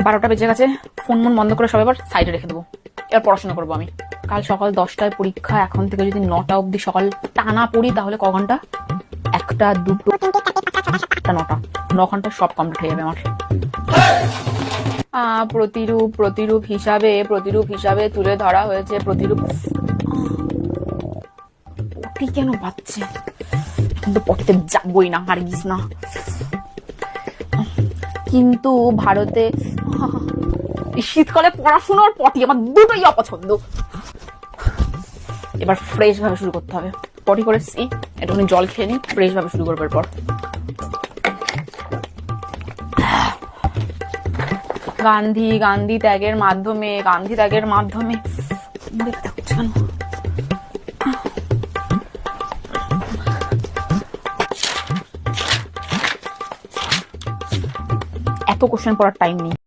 12টা বেজে গেছে, ফোন মন বন্ধ করে সব এবার সাইডে রেখে দেবো। এবার পড়াশোনা করবো আমি। কাল সকাল 10টায় পরীক্ষা, এখন থেকে যদি 9টা অবধি সকাল টানা পড়ি তাহলে ক ঘন্টা? 1টা 2টো 9টা, 9 ঘন্টা সব কমপ্লিট হয়ে যাবে আমার। প্রতিরূপ হিসাবে তুলে ধরা হয়েছে। প্রতিরূপ পটি কেন বাজছে? কিন্তু পটিতে যাবই না, হারিস না। কিন্তু ভারতে শীতকালে পড়াশোনার পটি আমার দুটোই অপছন্দ। এবার ফ্রেশ ভাবে শুরু করতে হবে। পটি করেছি, একটুখানি জল খেয়ে নিই, ফ্রেশ ভাবে শুরু করবার পর। গান্ধী ত্যাগের মাধ্যমে এত কোশ্চেন পড়ার টাইম নেই।